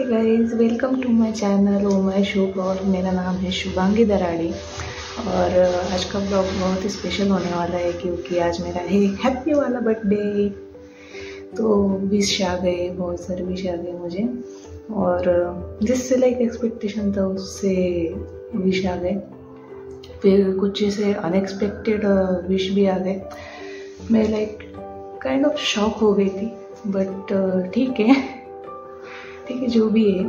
Guys, welcome to my channel oh my Shubh. और मेरा नाम है शुभांगी दराड़ी। और आज का ब्लॉग बहुत ही स्पेशल होने वाला है क्योंकि आज मेरा है हैप्पी वाला बर्थडे। तो विश आ गए, बहुत सारे विश आ गए मुझे, और जिससे लाइक एक्सपेक्टेशन था उससे विश आ गए। फिर कुछ ऐसे अनएक्सपेक्टेड विश भी आ गए। मैं लाइक काइंड ऑफ शॉक हो गई थी, बट ठीक है जो भी है।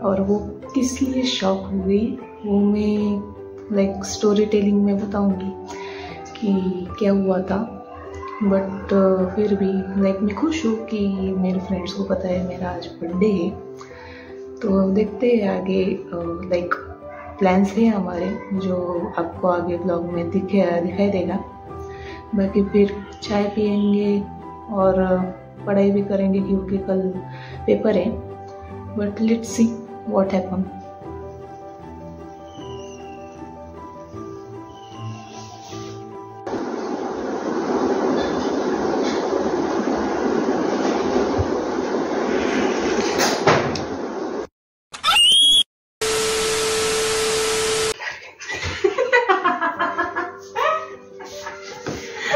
और वो किस लिए शॉक हो गई वो मैं लाइक स्टोरी टेलिंग में बताऊंगी कि क्या हुआ था। बट फिर भी लाइक मैं खुश हूँ कि मेरे फ्रेंड्स को पता है मेरा आज बर्थडे है। तो देखते हैं आगे, लाइक प्लान्स है हमारे जो आपको आगे ब्लॉग में दिखाई देगा। बाकी फिर चाय पियेंगे और पढ़ाई भी करेंगे क्योंकि कल पेपर है। But let's see what happen.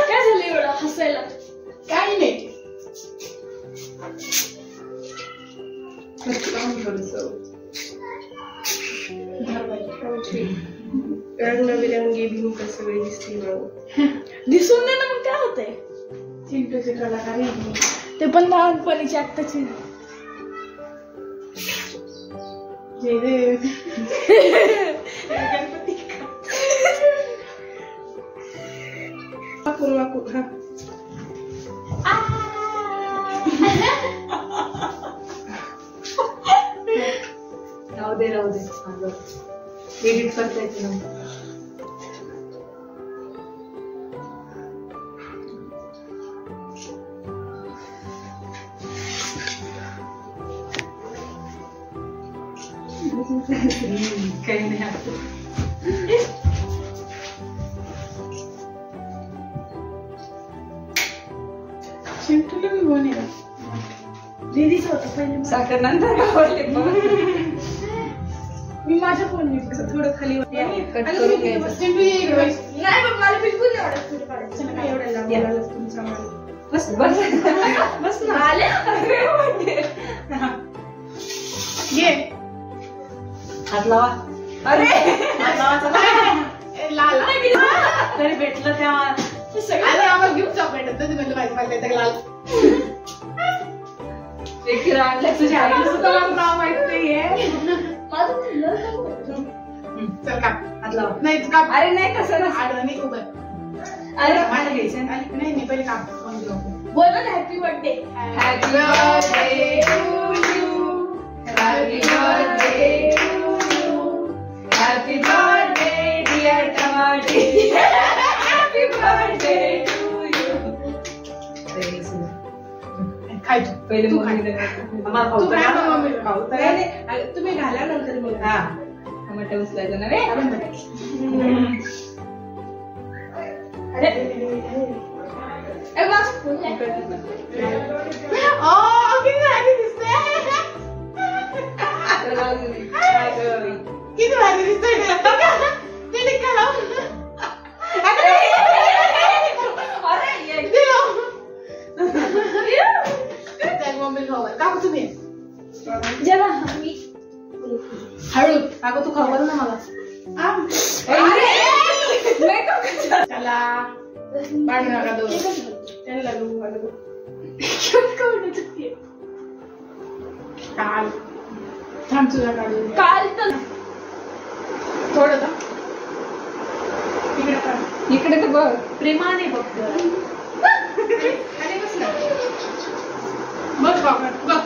क्या झालं एवढं हसायला? काही नाही. रंगबिरंगी भिंत सगळी दिसली मला. दिसून दे ना, मग काय होतंय? चिंटूची कलाकारी ते पण लहानपणीची आत्ताची. जय देव. वाकून हा. राहू दे एडिट करता येते ना. काही नाही. चिंटूला मी बोलले दीदीचं होतं पहिले. साखर नंतर मी माझ्या फोन थोडं खाली कट करून घ्यायचं. चिंटू येईल नाही बघ, मला बिलकुल नाही आवडत तुझे काढायचे. काय एवढं लावलं तुमचा मला. बस ना. आले ये हात लावा. अरे हात लावायचा लाल तरी भेटलं तेव्हा अरे आम्हाला गिफ्ट चॉकलेट होतं. तुम्ही माहिती पाहिजे लाल एक आणलं तुझ्या आईला सुद्धा मला नाव माहित नाहीये. चल का हात लावा. नाही का. अरे नाही कसं ना. आडवं नाही उभं. अरे मला घ्यायचं. नाही पहिले काम फोन घेऊ. बोल ना happy birthday. Happy birthday to you. Happy birthday to you. Happy birthday dear Tamati. Happy birthday to you. खायचं पहिले तू मम्मीला आम्हाला तू खाऊ खा तर मम्मी खाऊ तर नाही तुम्ही घाला नंतर मग हा टमाटर उचलायचं ना रे. अरे ए माझा फोन आहे. किती भारी दिसते. किती भारी दिसतोय. ते निघाला. मम्मी खाऊ काकू तुम्ही जेव्हा मी हळू काकू तू खाऊ ना मला. चला पाणी नका दो त्यांना लागू काल थांब तुला काढू. काल तर थोडं का इकडे काढ. इकडे तर बघ. प्रेमाने बघतो. बस ना. बघ बघ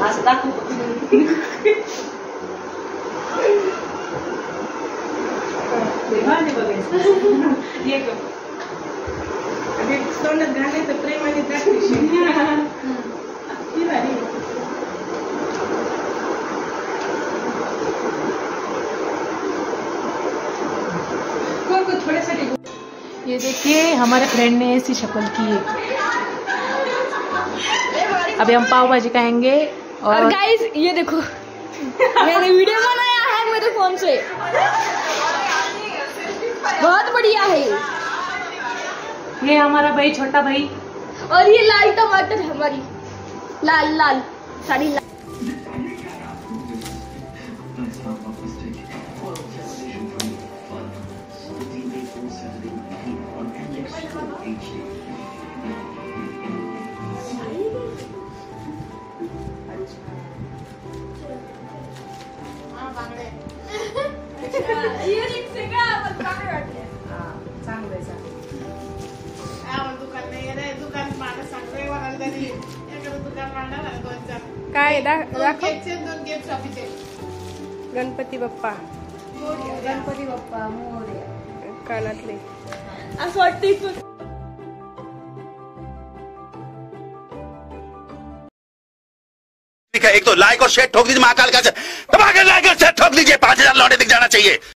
असं दाखव. प्रेमाने बघायचं. ये ग. तोंडात घालायचं प्रेमाने दाखवायची. भारी. थोड़े ये देखिए हमारे फ्रेंड ने ऐसी शक्ल की है। अभी हम पाव भाजी खाएंगे और गाइस ये देखो मैंने वीडियो बनाया है मेरे फोन से, बहुत बढ़िया है। ये हमारा भाई, छोटा भाई। और ये लाल टमाटर है हमारी, लाल लाल साड़ी लाल। ये रिक्शे का मतलब है। चांगलं आहे, चांगलं आहे. दुकान नाही रे, दुकान माणूस सांगतोय वराला तरी एखादं दुकान मांडा ना 2-4. काय दोन केकचे 2 केक शॉपीचे. गणपती बाप्पा, गणपती बाप्पा मोरया. कानातले असं वाटतं. एक तो लाइक और शेयर ठोक दीजिए, महाकाल का दबा के लाइक और शेयर ठोक दीजिए, 5000 लौटे दिख जाना चाहिए।